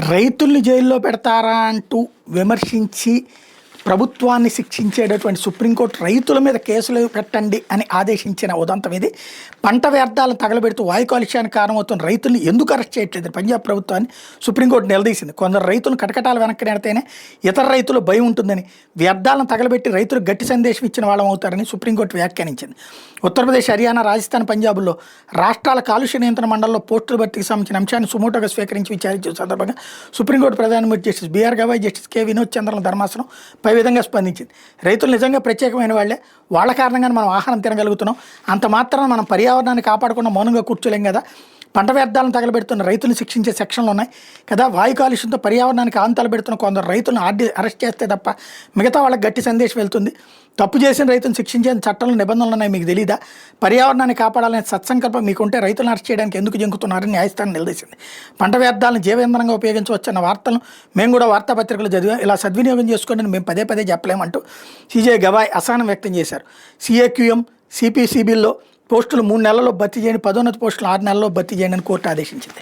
రైతుల్ని జైల్లో పెడతారా అంటూ విమర్శించి ప్రభుత్వాన్ని శిక్షించేటటువంటి సుప్రీంకోర్టు రైతుల మీద కేసులు పెట్టండి అని ఆదేశించిన ఉదంతం ఇది. పంట వ్యర్థాలను తగలబెడుతూ వాయు కాలుష్యానికి కారణమవుతున్న రైతుల్ని ఎందుకు అరెస్ట్ చేయట్లేదు పంజాబ్ ప్రభుత్వాన్ని సుప్రీంకోర్టు నిలదీసింది. కొందరు రైతులను కటకటాలు వెనక్కి నెడితేనే ఇతర రైతులు భయం ఉంటుందని, వ్యర్థాలను తగలబెట్టి రైతులకు గట్టి సందేశం ఇచ్చిన వాళ్ళం అవుతారని సుప్రీంకోర్టు వ్యాఖ్యానించింది. ఉత్తరప్రదేశ్, హర్యానా, రాజస్థాన్, పంజాబ్లో రాష్ట్రాల కాలుష్య నియంత్రణ మండలిలో పోస్టుల భర్తీకి సంబంధించిన అంశాన్ని సుమోటోగా స్వీకరించి విచారించిన సందర్భంగా సుప్రీంకోర్టు ప్రధాన justice BR Gavai, justice K Vinod చంద్రల ధర్మాసనం పై విధంగా స్పందించింది. రైతులు నిజంగా ప్రత్యేకమైన వాళ్లే, వాళ్ళ కారణంగానే మనం ఆహారం తినగలుగుతున్నాం. అంత మాత్రాన మనం పర్యావరణాన్ని కాపాడకుండా మౌనంగా కూర్చోలేం కదా. పంట వ్యర్థాలను తగలబెడుతున్న రైతులను శిక్షించే సెక్షన్లు ఉన్నాయి కదా. వాయు కాలుష్యంతో పర్యావరణానికి ఆంతలు పెడుతున్న కొందరు రైతులను అరెస్ట్ చేస్తే తప్ప మిగతా వాళ్ళకి గట్టి సందేశం వెళ్తుంది. తప్పు చేసిన రైతులను శిక్షించే చట్టంలో నిబంధనలు ఉన్నాయి, మీకు తెలీదా? పర్యావరణాన్ని కాపాడాలనే సత్సంకల్పం మీకుంటే రైతులను అరెస్ట్ చేయడానికి ఎందుకు జంకుతున్నారని న్యాయస్థానం నిలదీసింది. పంట వ్యర్థాలను జీవేంద్రంగా ఉపయోగించవచ్చన్న వార్తలను మేము కూడా వార్తాపత్రికలు చదివాం. ఇలా సద్వినియోగం చేసుకోండి మేము పదే పదే చెప్పలేమంటూ సిజే గవాయ్ అసహనం వ్యక్తం చేశారు. సిఏక్యూఎం, సిపిసిబిల్లో పోస్టులు 3 నెలల్లో భర్తీ చేయండి, పదోన్నత పోస్టులు 6 నెలల్లో భర్తీ చేయండి అని కోర్టు ఆదేశించింది.